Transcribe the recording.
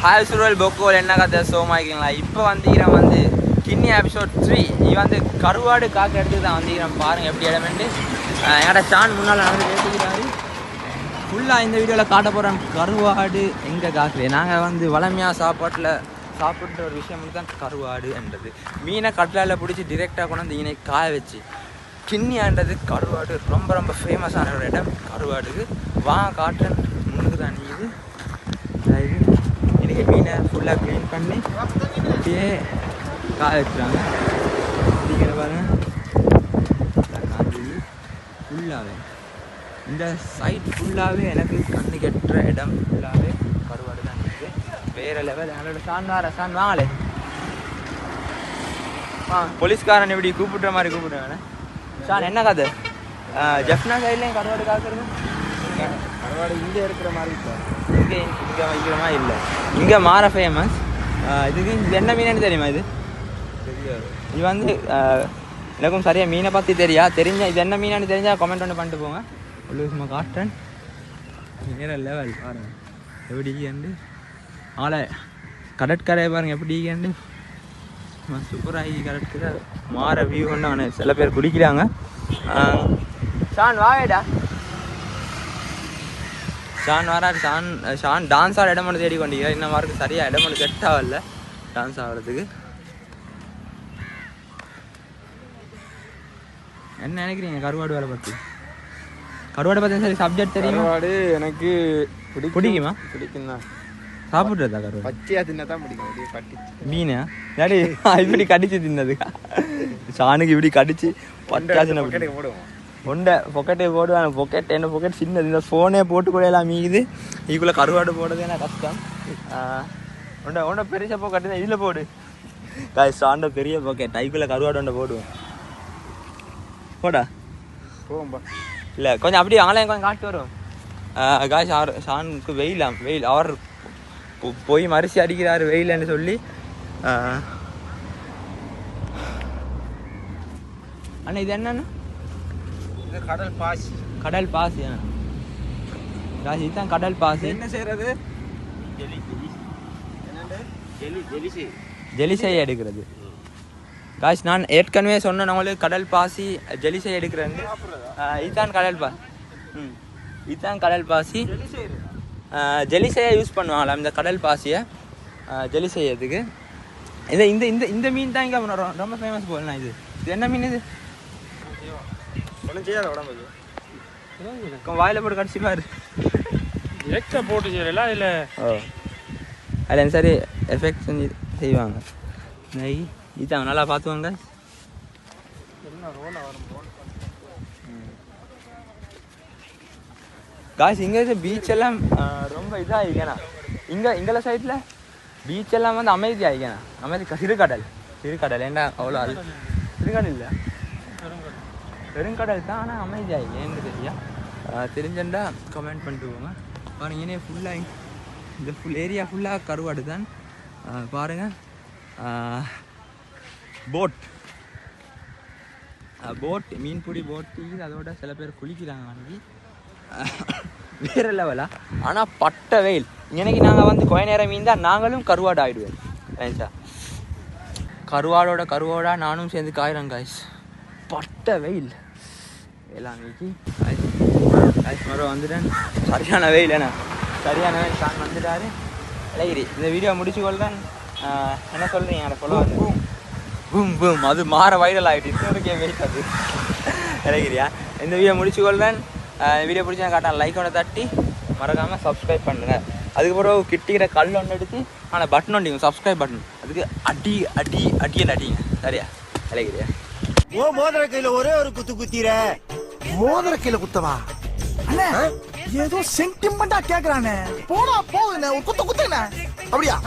Hi சுரல் பொக்கோல் என்ன கதை சோமாய்க்கிங்களா? இப்போ வந்து கிண்ணி எபிசோட் 3 இது வந்து கருவாடு காக்க எடுத்து தான் வந்துக்கிறேன். பாருங்கள் எப்படி இடமெண்டு என்கிட்ட சான் முன்னால் நடந்து பேசிக்கிறாரு. ஃபுல்லாக இந்த வீடியோவில் காட்ட போகிறேன் கருவாடு எங்கே காக்குறேன். நாங்கள் வந்து வளமையாக சாப்பிட்ற ஒரு விஷயம் தான் கருவாடு என்றது. மீனை கட்லாவில் பிடிச்சி டிரெக்டாக கொண்டு வந்து மீனை காய வச்சு கிண்ணியான்றது கருவாடு ரொம்ப ரொம்ப ஃபேமஸான ஒரு இடம் கருவாடுக்கு. காட்டுறேன் முன்னுக்கு தான் இது இன்றைக்கி மீனை ஃபுல்லாக க்ளீன் பண்ணி அப்படியே காய வச்சுறாங்க. அப்படிங்கிற பாருங்க ஃபுல்லாகவே இந்த சைட் ஃபுல்லாகவே எனக்கு கண்ணு கெட்டுற இடம் ஃபுல்லாகவே கருவாடு தான் இருக்குது. வேறு லெவல். என்னோட சான் வாங்கலே போலீஸ்காரன் இப்படி கூப்பிட்ற மாதிரி கூப்பிட்றேன். சான் என்ன கதை? ஜெஃப்னா சைட்லேயும் கருவாடு காக்குறது கருவாடு இங்கே இருக்கிற மாதிரி இங்கே வைக்கிற மாதிரி இல்லை. இங்கே மாற ஃபேமஸ். இதுக்கு இது என்ன மீனு தெரியுமா? இது வந்து எனக்கும் சரியாக மீனை பற்றி தெரிஞ்ச இது என்ன மீனானு தெரிஞ்சால் கமெண்ட் ஒன்று பண்ணிட்டு போங்க. ஒரு சும்மா காட்டுறேன். வேற லெவல் பாருங்கள் எப்படி ஈகண்டு ஆளை கடற்கரை பாருங்கள் எப்படி ஈகண்டு சூப்பராகி கடற்கரை மாற வியூ ஒன்று சில பேர் குடிக்கிறாங்க. ஷான் வாவேடா ஷான் வராது. ஷான் டான்ஸ் ஆட இடம் ஒன்று தேடி கொண்டிருக்கிறார். இன்னும் வாருக்கு சரியாக இடம் ஒன்று செட் ஆகல டான்ஸ் ஆடுறதுக்கு. என்ன நினைக்கிறீங்க கருவாடு வேலை பற்றி? கருவாடை பற்றி சரி சப்ஜெக்ட் தெரியும். கருவாடு எனக்கு பிடிக்குமா? பிடிக்கும் தான். சாப்பிட்றதா கருவாடு? பச்சையாக தின்ன தான் பிடிக்கும். மீனா இல்லாடி இப்படி கடிச்சு தின்னது. ஷானுக்கு இப்படி கடிச்சு பச்சா தின்ன போடுவோம். ஒண்டை பொக்கெட்டே போடுவாங்க. பொக்கெட் என்ன பொக்கெட் சின்னது. இந்த ஃபோனே போட்டு கூட எல்லாம் மீது இதுக்குள்ளே கருவாடு போடுறது என்ன கஷ்டம். ஒண்டை பெரிய பொக்கெட்டு தான் இதில் போடு காய். ஷாண்ட பெரிய பொக்கெட் அதுக்குள்ளே கருவாடு ஒன்றை போடுவோம். போடா போவோம்பா. இல்லை கொஞ்சம் அப்படியே ஆன்லைன் கொஞ்சம் காட்டு வரும். காய் ஷானுக்கு வெயில் அவர் போய் மரிசி அடிக்கிறாரு வெயில்னு சொல்லி. அண்ணா இது என்னன்னா கடல் பாசி. கடல் பாசி இதுதான் கடல் பாசி. என்ன செய்யறது? ஜெலிசை எடுக்கிறது. காய்ஸ் நான் ஏற்கனவே சொன்னேன் உங்களுக்கு கடல் பாசி ஜெலிசை எடுக்கிறேன். இதுதான் கடல் பாசி. இதுதான் கடல் பாசி. ஜெலிசையை யூஸ் பண்ணுவாங்களா இந்த கடல் பாசியை ஜெலி செய்யறதுக்கு. இதை இந்த இந்த இந்த மீன் தான் இங்கே ரொம்ப ஃபேமஸ் போகலண்ணா. இது என்ன மீன்? இது ஒன்றும் செய்யாத உடம்புக்கு வாயில போட்டு கடிச்சு பாரு. எக்ஸ்ட்ரா போட்டு செய்யலாம் இல்லை? அதில் சரி எஃபெக்ட் செஞ்சு செய்வாங்க. இதுதான் நல்லா பார்த்துவாங்க. காய்ஸ் இங்கே பீச் எல்லாம் ரொம்ப இதாக ஆகிக்கேண்ணா. இங்கே சைடில் பீச் எல்லாம் வந்து அமைதி ஆகிக்கேண்ணா. அமைதி சிறுகடல் ஏன்னா அவ்வளோ அது சிறுகடல் இல்லை பெருங்கடல் தான். ஆனால் அமைதி ஆகிக்கேன்னு தெரியா தெரிஞ்சண்டா கமெண்ட் பண்ணிட்டு போங்க. பாருங்க ஏன்னே ஃபுல்லாக இந்த ஃபுல் ஏரியா ஃபுல்லாக கருவாடு தான். பாருங்கள் போட் மீன்பிடி போட்டு அதோட சில பேர் குளிக்கிறாங்க அன்றைக்கி. வேறு லெவலா. ஆனால் பட்ட வெயில் இன்னைக்கு நாங்கள் வந்து கொஞ்ச நேரம் மீன் தான் நாங்களும் கருவாடு ஆகிடுவோம். ரைட்டா கருவாடோட நானும் சேர்ந்து காயிறேன் காய்ஸ். பட்ட வெயில் எல்லாம் அன்னைக்கு காய்ஸ் மரம் வந்துட்டேன். சரியான வெயில் ஷான் வந்துட்டாரு. இலகிரி இந்த வீடியோ முடிச்சு கொள்றேன். என்ன சொல்கிறீங்க அதை சொல்ல வந்து பூம் அது மாற வைரல் ஆகிட்டு இன்னொருக்கே வெயிட் அது இலகிரியா. இந்த வீடியோ முடிச்சு கொள்றேன். வீடியோ பிடிச்சா காட்டான் லைக்கோட தட்டி மறக்காமல் சப்ஸ்கிரைப் பண்ணுங்க. அதுக்கப்புறம் கிட்டிக்கிற கல் ஒன்று எடுத்து ஆனால் பட்டன் ஒண்டிங்க சப்ஸ்கிரைப் பட்டன் அதுக்கு அடிங்க சரியா இலகிரியா. ஓ மோதிர கையில ஒரே ஒரு குத்தீர மோதிர கையில குத்தவா அண்ணா? ஏதோ சென்டிமெண்டா கேக்குறானே. போடா போகுதுண்ணே ஒரு குத்துண்ணே. அப்படியா?